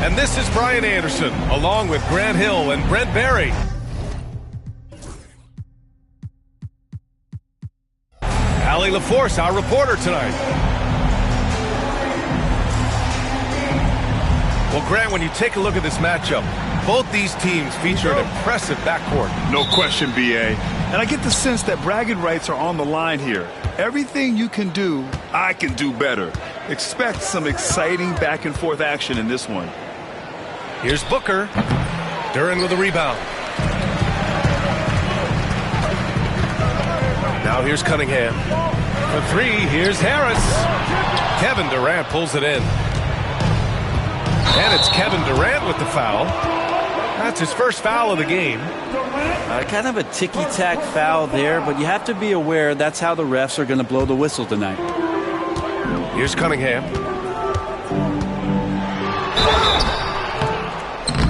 And this is Brian Anderson, along with Grant Hill and Brent Barry. Allie LaForce, our reporter tonight. Well, Grant, when you take a look at this matchup, both these teams feature an impressive backcourt. No question, B.A. And I get the sense that bragging rights are on the line here. Everything you can do, I can do better. Expect some exciting back-and-forth action in this one. Here's Booker. Duren with a rebound. Now here's Cunningham. For three, here's Harris. Kevin Durant pulls it in. And it's Kevin Durant with the foul. That's his first foul of the game. Kind of a ticky-tack foul there, but you have to be aware that's how the refs are going to blow the whistle tonight. Here's Cunningham.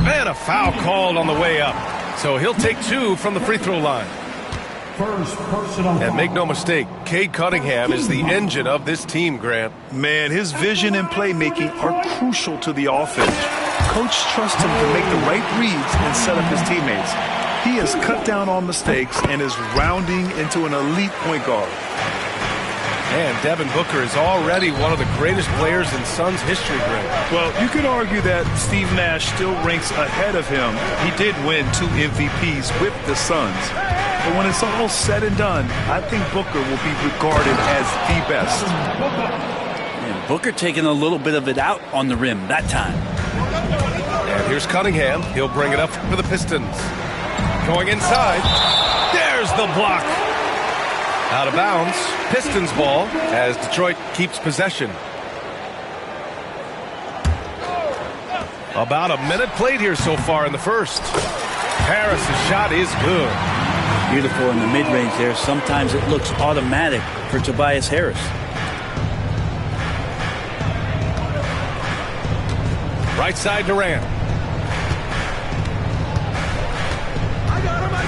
And a foul called on the way up. So he'll take two from the free throw line. And make no mistake, Cade Cunningham is the engine of this team, Grant. Man, his vision and playmaking are crucial to the offense. Coach trusts him to make the right reads and set up his teammates. He has cut down on mistakes and is rounding into an elite point guard. And Devin Booker is already one of the greatest players in Suns history, Grant. Well, you could argue that Steve Nash still ranks ahead of him. He did win 2 MVPs with the Suns. But when it's all said and done, I think Booker will be regarded as the best. And Booker taking a little bit of it out on the rim that time. And here's Cunningham. He'll bring it up for the Pistons. Going inside. There's the block. Out of bounds. Pistons ball as Detroit keeps possession. About a minute played here so far in the first. Harris's shot is good. Beautiful in the mid-range there. Sometimes it looks automatic for Tobias Harris. Right side Durant.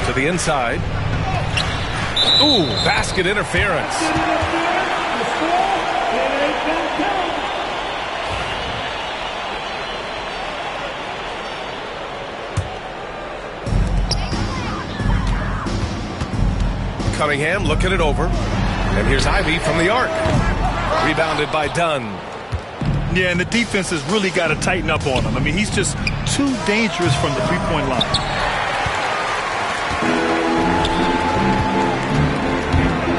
To the inside. Ooh, basket interference. Cunningham looking it over. And here's Ivy from the arc. Rebounded by Dunn. Yeah, and the defense has really got to tighten up on him. I mean, he's just too dangerous from the three-point line.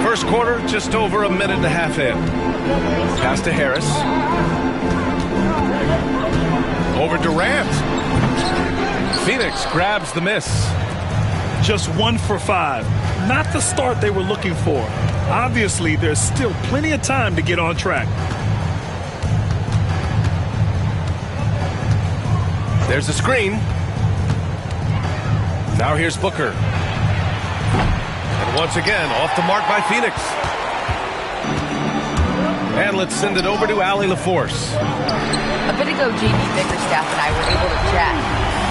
First quarter, just over a minute and a half in. Pass to Harris. Over Durant. Phoenix grabs the miss. Just 1 for 5. Not the start they were looking for. Obviously, there's still plenty of time to get on track. There's a screen. Now here's Booker. And once again, off the mark by Phoenix. And let's send it over to Allie LaForce. A bit ago, JB Bickerstaff and I were able to chat,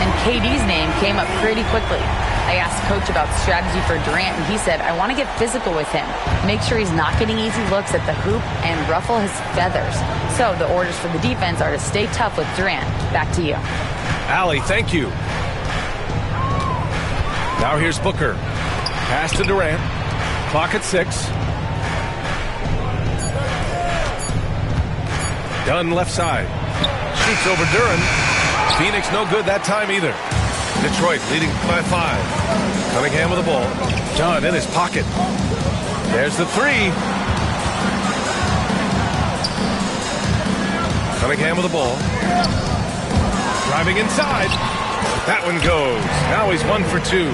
and KD's name came up pretty quickly. I asked Coach about strategy for Durant, and he said, I want to get physical with him, make sure he's not getting easy looks at the hoop, and ruffle his feathers. So the orders for the defense are to stay tough with Durant. Back to you. Allie, thank you. Now here's Booker. Pass to Durant. Clock at 6. Dunn left side. Shoots over Duren. Phoenix no good that time either. Detroit leading by 5. Cunningham with the ball. Dunn in his pocket. There's the 3. Cunningham with the ball. Driving inside. That one goes. Now he's 1 for 2.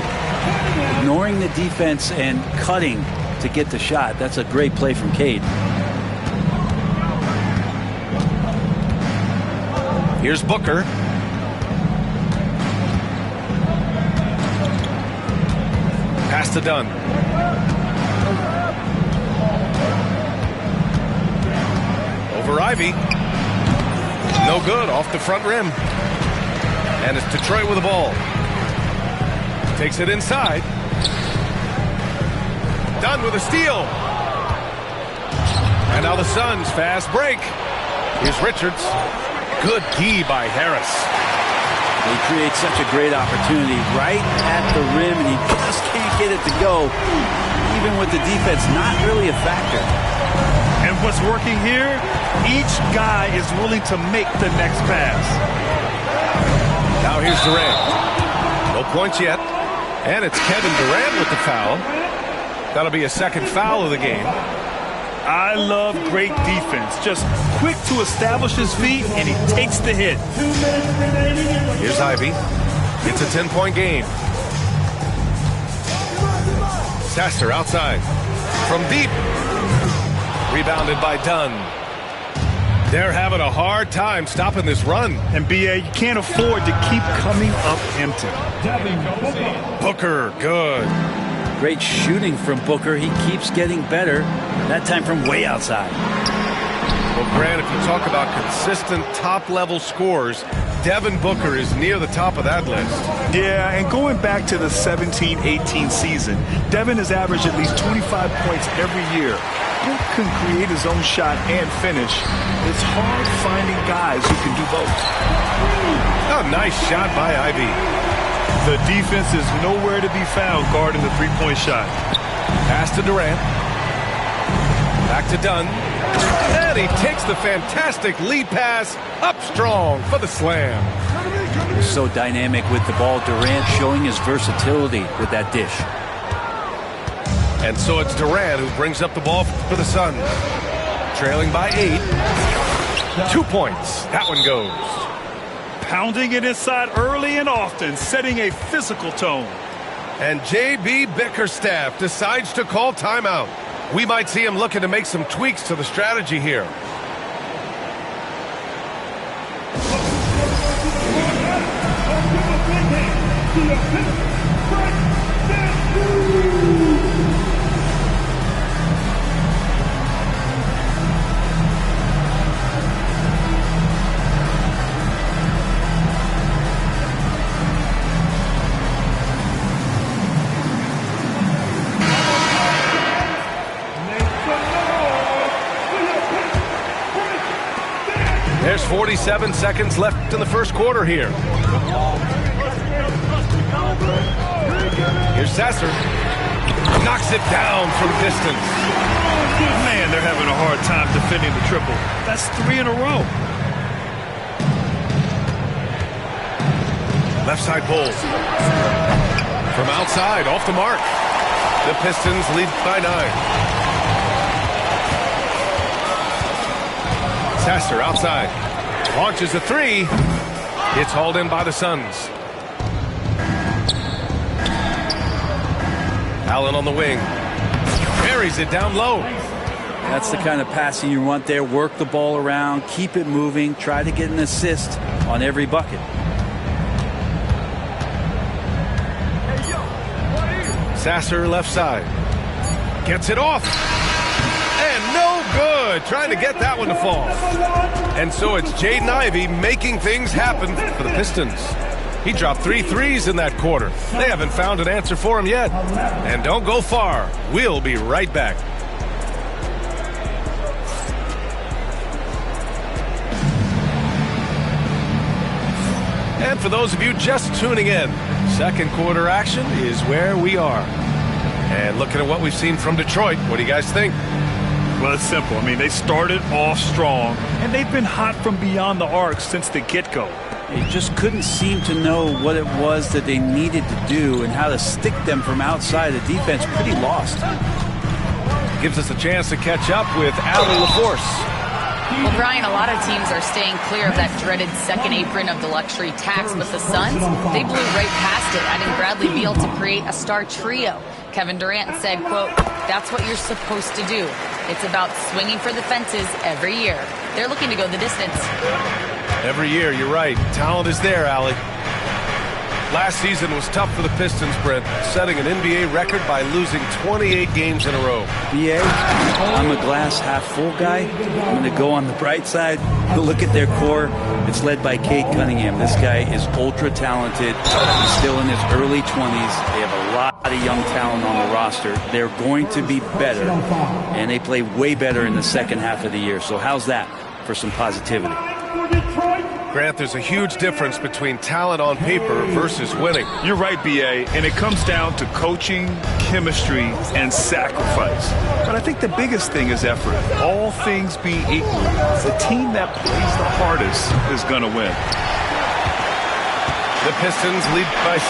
Ignoring the defense and cutting to get the shot. That's a great play from Cade. Here's Booker. Pass to Dunn. Over Ivy. No good, off the front rim. And it's Detroit with the ball. Takes it inside. Dunn with a steal. And now the Suns fast break. Here's Richards. Good D by Harris. They create such a great opportunity right at the rim, and he just can't get it to go, even with the defense not really a factor. And what's working here, each guy is willing to make the next pass. Now here's Durant. No points yet. And it's Kevin Durant with the foul. That'll be a second foul of the game. I love great defense. Just quick to establish his feet, and he takes the hit. Here's Ivy. It's a 10-point game. Sasser outside. From deep. Rebounded by Dunn. They're having a hard time stopping this run. And B.A., you can't afford to keep coming up empty. Booker, good. Great shooting from Booker. He keeps getting better, that time from way outside. Well, Grant, if you talk about consistent top-level scores, Devin Booker is near the top of that list. Yeah, and going back to the 17-18 season, Devin has averaged at least 25 points every year. Book can create his own shot and finish. It's hard finding guys who can do both. Oh, nice shot by Ivy. The defense is nowhere to be found guarding the three-point shot. Pass to Durant. Back to Dunn. And he takes the fantastic lead pass up strong for the slam. So dynamic with the ball. Durant showing his versatility with that dish. And so it's Durant who brings up the ball for the Suns. Trailing by 8. 2 points. That one goes. Pounding it inside early and often, setting a physical tone. And J.B. Bickerstaff decides to call timeout. We might see him looking to make some tweaks to the strategy here. There's 47 seconds left in the first quarter here. Here's Sasser. Knocks it down for the Pistons. Man, they're having a hard time defending the triple. That's 3 in a row. Left side pull. From outside, off the mark. The Pistons lead by 9. Sasser outside. Launches a 3. It's hauled in by the Suns. Allen on the wing. Carries it down low. That's the kind of passing you want there. Work the ball around, keep it moving, try to get an assist on every bucket. Sasser left side. Gets it off. And no good. Trying to get that one to fall. And so it's Jaden Ivey making things happen for the Pistons. He dropped 3 threes in that quarter. They haven't found an answer for him yet. And don't go far. We'll be right back. And for those of you just tuning in, second quarter action is where we are. And looking at what we've seen from Detroit, what do you guys think? Well, it's simple. I mean, they started off strong, and they've been hot from beyond the arc since the get-go. They just couldn't seem to know what it was that they needed to do and how to stick them from outside. The defense pretty lost. Gives us a chance to catch up with Allie LaForce. Well, Brian, a lot of teams are staying clear of that dreaded second apron of the luxury tax, but the Suns, they blew right past it, adding Bradley Beal to create a star trio. Kevin Durant said, quote, "That's what you're supposed to do. It's about swinging for the fences every year." They're looking to go the distance. Every year, you're right. Talent is there, Allie. Last season was tough for the Pistons, Brent, setting an NBA record by losing 28 games in a row. BA, I'm a glass half full guy. I'm going to go on the bright side. Look at their core. It's led by Cade Cunningham. This guy is ultra talented. He's still in his early 20s. They have a lot of young talent on the roster. They're going to be better, and they play way better in the second half of the year. So how's that for some positivity? Grant, there's a huge difference between talent on paper versus winning. You're right, B.A., and it comes down to coaching, chemistry, and sacrifice. But I think the biggest thing is effort. All things being equal, the team that plays the hardest is going to win. The Pistons lead by 6.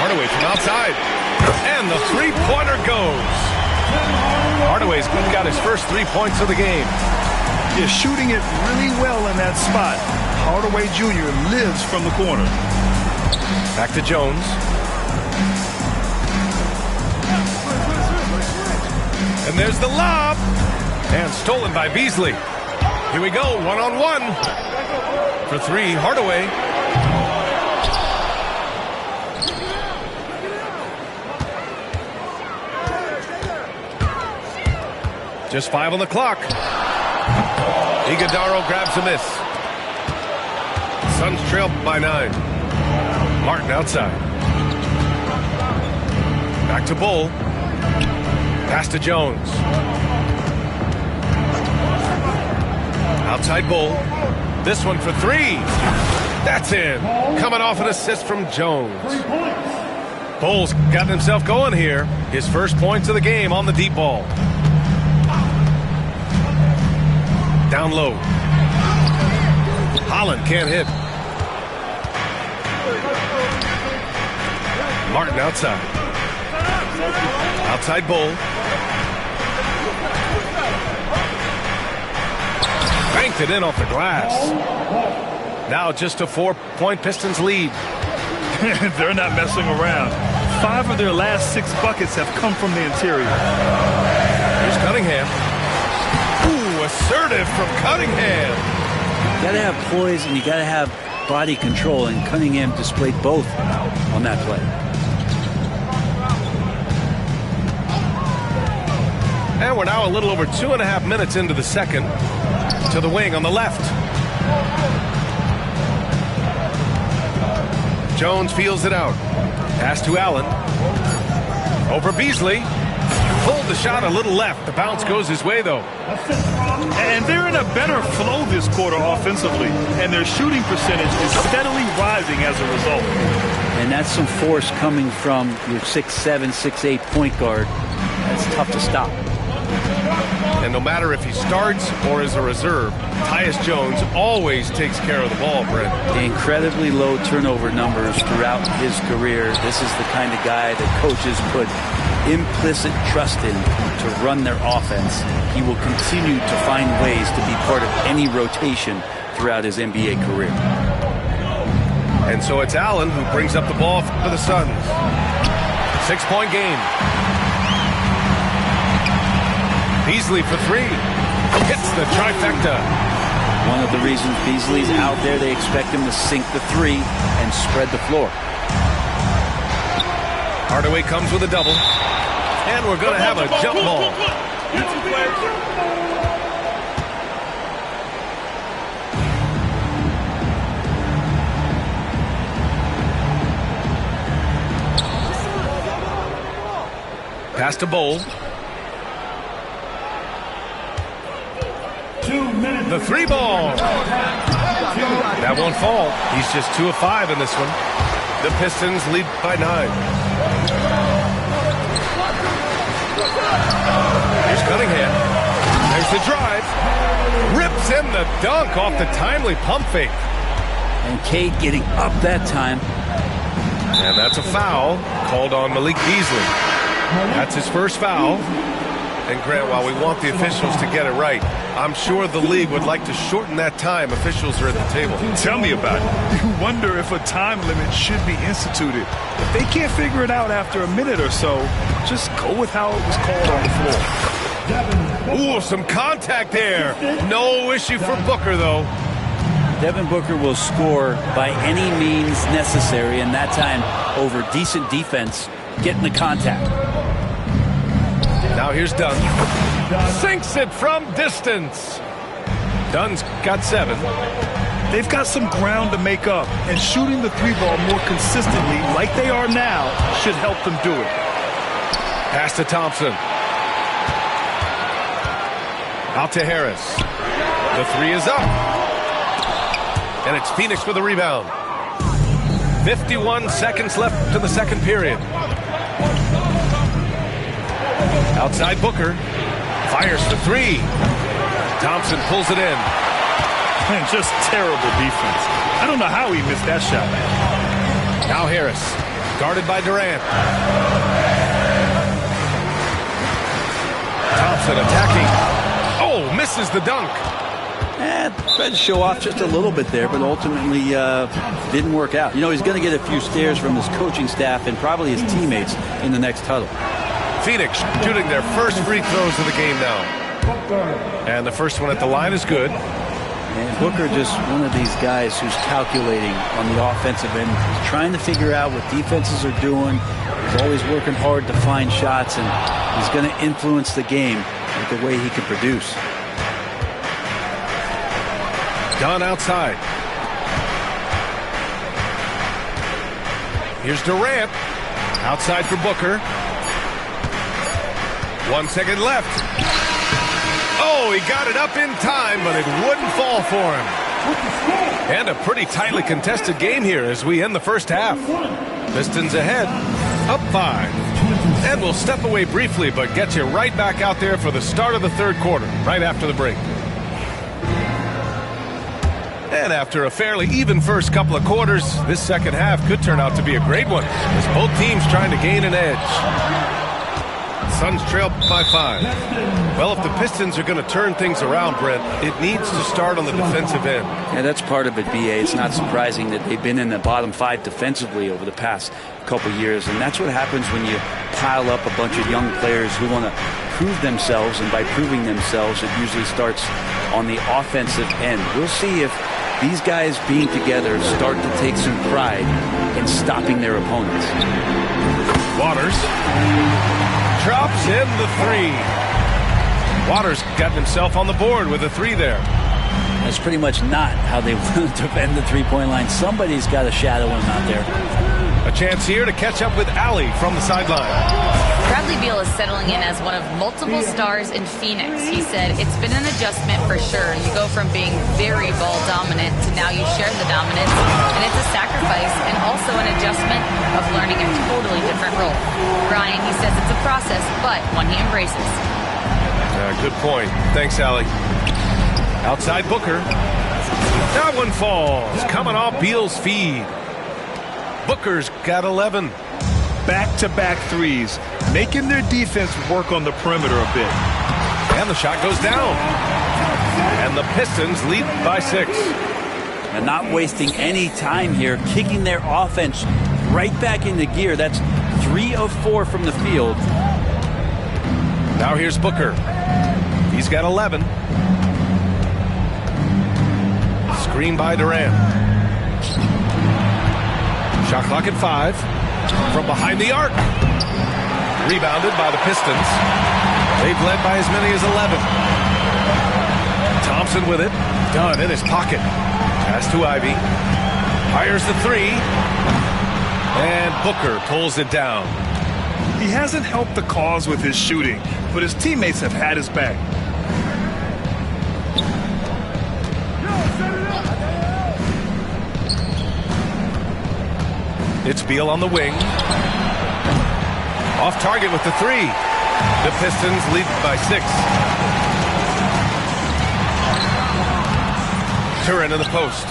Hardaway from outside. And the three-pointer goes. Hardaway's got his first 3 points of the game. Is shooting it really well in that spot. Hardaway Jr. lives from the corner. Back to Jones. And there's the lob. And stolen by Beasley. Here we go, one-on-one. For 3, Hardaway. Just 5 on the clock. Iguodaro grabs a miss. Suns trail by 9. Martin outside. Back to Bull. Pass to Jones. Outside Bull. This one for 3. That's in. Coming off an assist from Jones. Bull's got himself going here. His first points of the game on the deep ball. Down low. Holland can't hit. Martin outside. Outside Bull. Banked it in off the glass. Now just a 4-point Pistons lead. They're not messing around. 5 of their last 6 buckets have come from the interior. Here's Cunningham. Assertive from Cunningham. You got to have poise and you got to have body control, and Cunningham displayed both on that play. And we're now a little over 2.5 minutes into the second. To the wing on the left. Jones feels it out. Pass to Allen. Over Beasley. Pulled the shot a little left. The bounce goes his way, though. And they're in a better flow this quarter offensively, and their shooting percentage is steadily rising as a result. And that's some force coming from your 6'7", 6'8" point guard. That's tough to stop. And no matter if he starts or is a reserve, Tyus Jones always takes care of the ball, Brent. The incredibly low turnover numbers throughout his career. This is the kind of guy that coaches put implicit trust in to run their offense. He will continue to find ways to be part of any rotation throughout his NBA career. And so it's Allen who brings up the ball for the Suns. 6-point game. Beasley for 3. Hits the trifecta. One of the reasons Beasley's out there, they expect him to sink the 3 and spread the floor. Hardaway comes with a double. And we're going to have a jump ball. Pass to Bull. The 3 ball. That won't fall. He's just 2 of 5 in this one. The Pistons lead by 9. Here's Cunningham. There's the drive. Rips in the dunk off the timely pump fake. And Cade getting up that time. And that's a foul called on Malik Beasley. That's his first foul. And Grant, while we want the officials to get it right, I'm sure the league would like to shorten that time officials are at the table. Tell me about it. You wonder if a time limit should be instituted. If they can't figure it out after a minute or so, just go with how it was called on the floor. Ooh, some contact there. No issue for Booker, though. Devin Booker will score by any means necessary, and that time over decent defense, getting the contact. Now here's Dunn. Sinks it from distance. Dunn's got 7. They've got some ground to make up, and shooting the 3 ball more consistently like they are now should help them do it. Pass to Thompson. Out to Harris. The three is up. And it's Phoenix with the rebound. 51 seconds left to the second period. Outside Booker. Fires for three. Thompson pulls it in. Man, just terrible defense. I don't know how he missed that shot. Now Harris, guarded by Durant. Thompson attacking. Oh, misses the dunk. Tried to show off just a little bit there, but ultimately didn't work out. You know, he's going to get a few stares from his coaching staff and probably his teammates in the next huddle. Phoenix shooting their first free throws of the game now. And the first one at the line is good. And Booker just one of these guys who's calculating on the offensive end. He's trying to figure out what defenses are doing. He's always working hard to find shots, and he's going to influence the game with the way he can produce. Dunn outside. Here's Durant. Outside for Booker. 1 second left. Oh, he got it up in time, but it wouldn't fall for him. And a pretty tightly contested game here as we end the first half. Pistons ahead, up 5. And we'll step away briefly, but get you right back out there for the start of the third quarter, right after the break. And after a fairly even first couple of quarters, this second half could turn out to be a great one, as both teams trying to gain an edge. Suns trail by 5. Well, if the Pistons are going to turn things around, Brent, it needs to start on the defensive end. Yeah, that's part of it, B.A. It's not surprising that they've been in the bottom 5 defensively over the past couple years, and that's what happens when you pile up a bunch of young players who want to prove themselves, and by proving themselves, it usually starts on the offensive end. We'll see if these guys being together start to take some pride in stopping their opponents. Waters drops in the three. Waters got himself on the board with a three there. That's pretty much not how they want to defend the three-point line. Somebody's got to shadow him out there. A chance here to catch up with Allie from the sideline. Bradley Beal is settling in as one of multiple stars in Phoenix. He said it's been an adjustment for sure. You go from being very ball dominant to now you share the dominance, and it's a sacrifice and also an adjustment of learning a totally different role. Brian, he says it's a process, but one he embraces. Good point. Thanks, Allie. Outside Booker. That one falls. Coming off Beal's feed. Booker's got 11. Back-to-back threes, making their defense work on the perimeter a bit. And the shot goes down. And the Pistons lead by 6. And not wasting any time here, kicking their offense right back into gear. That's 3 of 4 from the field. Now here's Booker. He's got 11. Screen by Durant. Shot clock at 5. From behind the arc. Rebounded by the Pistons. They've led by as many as 11. Thompson with it. Dunn in his pocket. Pass to Ivy. Fires the three. And Booker pulls it down. He hasn't helped the cause with his shooting, but his teammates have had his back. It's Beal on the wing. Off target with the three. The Pistons lead by 6. Duren in the post.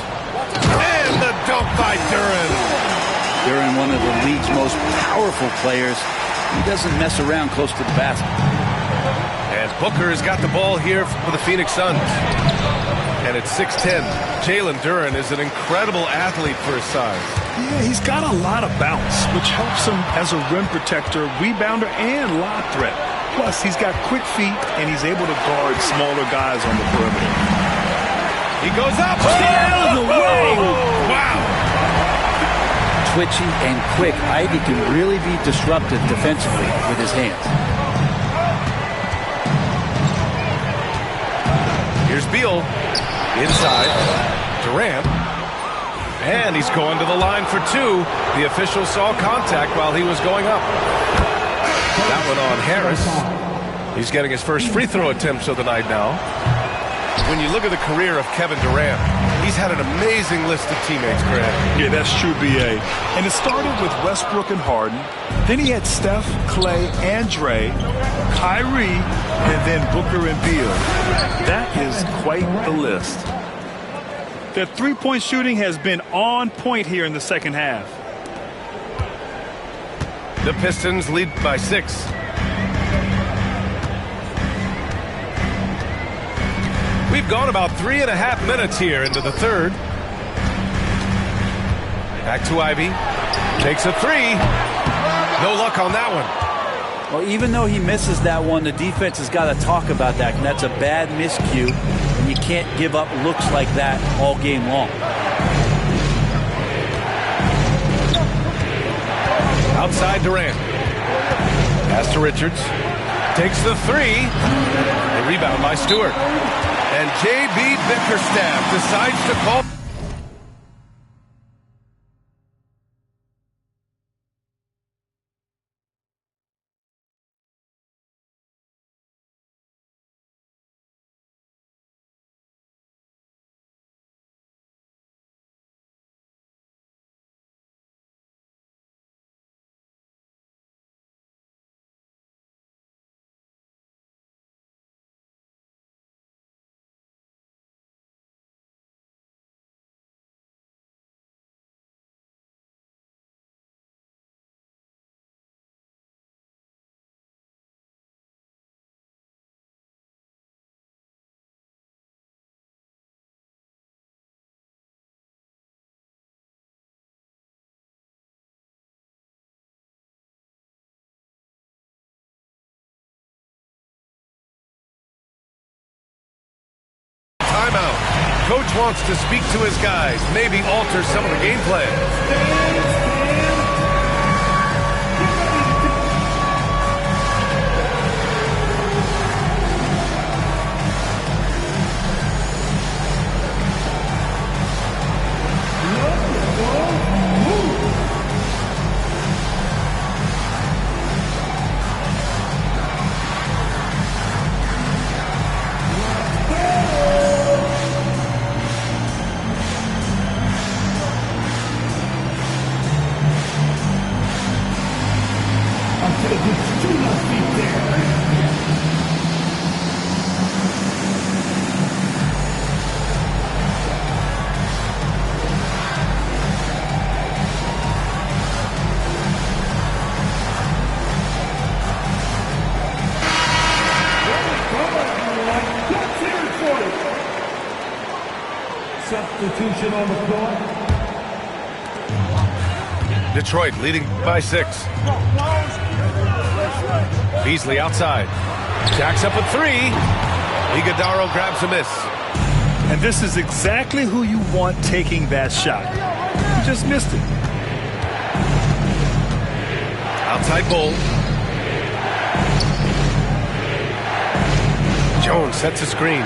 And the dunk by Duren. Duren, one of the league's most powerful players. He doesn't mess around close to the basket. And Booker has got the ball here for the Phoenix Suns. And it's 6-10. Jalen Duren is an incredible athlete for his size. Yeah, he's got a lot of bounce, which helps him as a rim protector, rebounder, and lob threat. Plus, he's got quick feet, and he's able to guard smaller guys on the perimeter. He goes up. Stay out of the way. Wow. Twitchy and quick. Ivy can really be disruptive defensively with his hands. Here's Beal. Inside. Durant. And he's going to the line for 2. The official saw contact while he was going up. That one on Harris. He's getting his first free throw attempts of the night now. When you look at the career of Kevin Durant, he's had an amazing list of teammates, Greg. Yeah, that's true, B.A. And it started with Westbrook and Harden. Then he had Steph, Clay, and Dre, Kyrie, and then Booker and Beal. That is quite the list. Their three-point shooting has been on point here in the second half. The Pistons lead by 6. We've gone about 3.5 minutes here into the third. Back to Ivy. Takes a 3. No luck on that one. Well, even though he misses that one, the defense has got to talk about that. And that's a bad miscue. And you can't give up looks like that all game long. Outside Durant. Pass to Richards. Takes the 3. A rebound by Stewart. And J.B. Bickerstaff decides to call. Timeout. Coach wants to speak to his guys, maybe alter some of the game plan. Substitution on the floor. Detroit leading by 6. Beasley outside. Jacks up a 3. Iguodala grabs a miss. And this is exactly who you want taking that shot. You just missed it. Outside Bull. Jones sets a screen.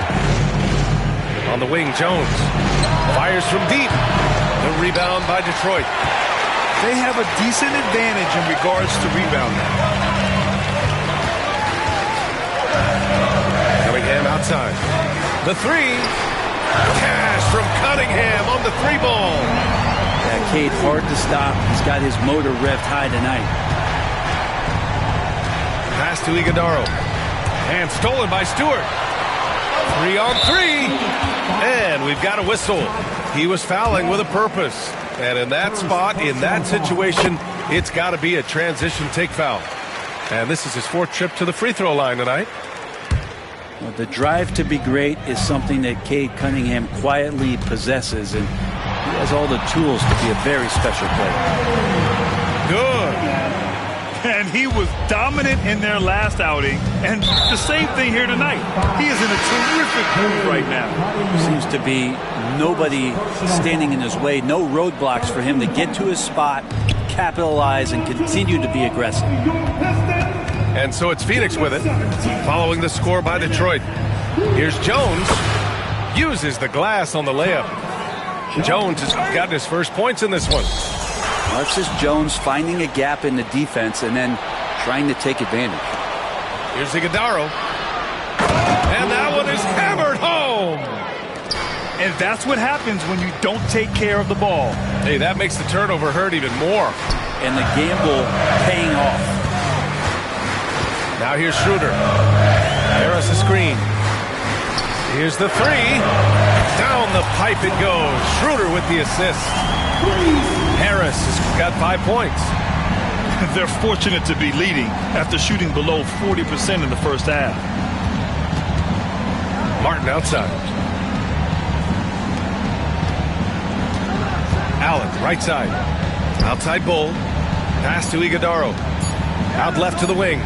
On the wing, Jones fires from deep. The rebound by Detroit. They have a decent advantage in regards to rebounding. Cunningham outside. The 3. Cash from Cunningham on the 3 ball. Yeah, Cade, hard to stop. He's got his motor revved high tonight. Pass to Iguodala. And stolen by Stewart. 3 on 3. And we've got a whistle. He was fouling with a purpose. And in that spot, in that situation, it's got to be a transition take foul. And this is his 4th trip to the free throw line tonight. Well, the drive to be great is something that Cade Cunningham quietly possesses, and he has all the tools to be a very special player. Good. And he was dominant in their last outing, and the same thing here tonight. He is in a terrific mood right now. Seems to be nobody standing in his way, no roadblocks for him to get to his spot, capitalize, and continue to be aggressive. And so it's Phoenix with it, following the score by Detroit. Here's Jones, uses the glass on the layup. Jones has gotten his first points in this one. Well, it's just Jones finding a gap in the defense and then trying to take advantage. Here's Iguodala. And that one is hammered home. And that's what happens when you don't take care of the ball. Hey, that makes the turnover hurt even more. And the gamble paying off. Now here's Schroeder. Harris a screen. Here's the three. Down the pipe it goes. Schroeder with the assist. Harris has got 5 points. They're fortunate to be leading after shooting below 40% in the first half. Martin outside. Allen, right side. Outside Bull. Pass to Iguodaro. Out left to the wing.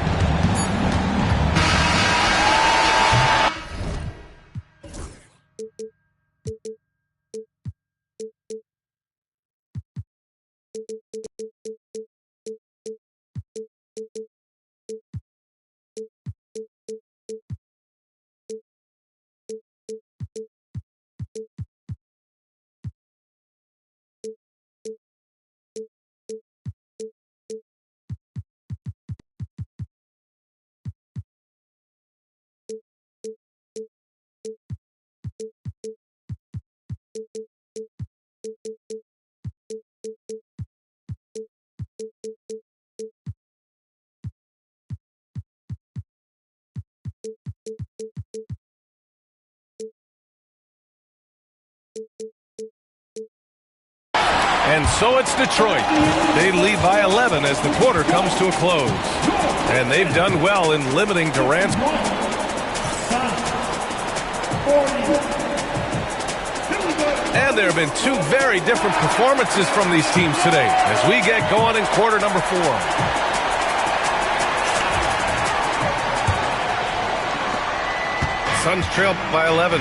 And so it's Detroit. They lead by 11 as the quarter comes to a close. And they've done well in limiting Durant's. And there have been 2 very different performances from these teams today as we get going in quarter number 4. Suns trail by 11.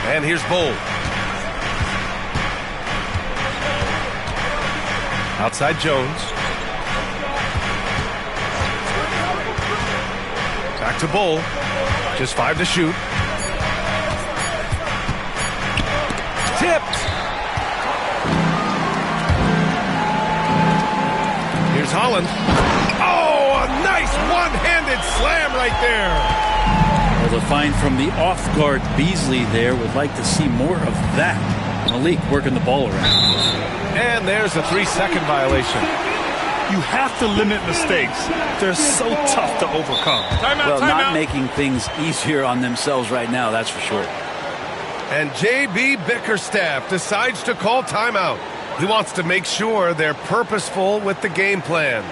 And here's Bull. Outside Jones. Back to Bull. Just 5 to shoot. Tipped. Here's Holland. Oh, a nice one-handed slam right there. Well, the find from the off-guard Beasley there, would like to see more of that. Malik working the ball around. And there's a 3-second violation. You have to limit mistakes. They're so tough to overcome. Well, not making things easier on themselves right now, that's for sure. And J.B. Bickerstaff decides to call timeout. He wants to make sure they're purposeful with the game plan.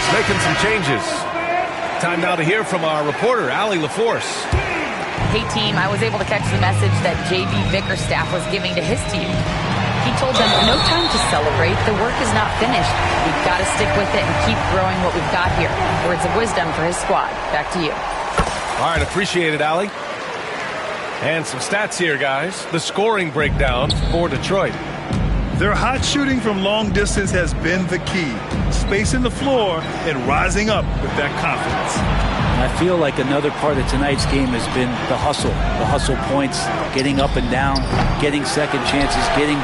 Making some changes. Time now to hear from our reporter, Allie LaForce. Hey, team, I was able to catch the message that J.B. Bickerstaff was giving to his team. He told them, no time to celebrate. The work is not finished. We've got to stick with it and keep growing what we've got here. Words of wisdom for his squad. Back to you. All right, appreciate it, Allie. And some stats here, guys. The scoring breakdown for Detroit. Their hot shooting from long distance has been the key. Spacing the floor and rising up with that confidence. I feel like another part of tonight's game has been the hustle. The hustle points, getting up and down, getting second chances, getting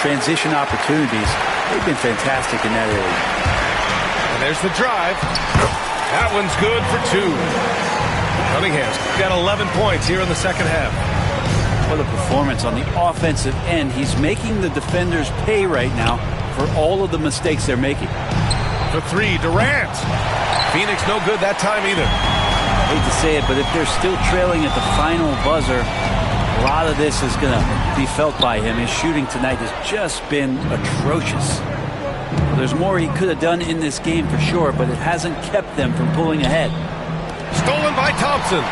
transition opportunities. They've been fantastic in that area. And there's the drive. That one's good for 2. Cunningham's got 11 points here in the second half. What a performance on the offensive end. He's making the defenders pay right now for all of the mistakes they're making. For 3, Durant. Phoenix no good that time either. I hate to say it, but if they're still trailing at the final buzzer, a lot of this is going to be felt by him. His shooting tonight has just been atrocious. There's more he could have done in this game for sure, but it hasn't kept them from pulling ahead. Stolen by Thompson.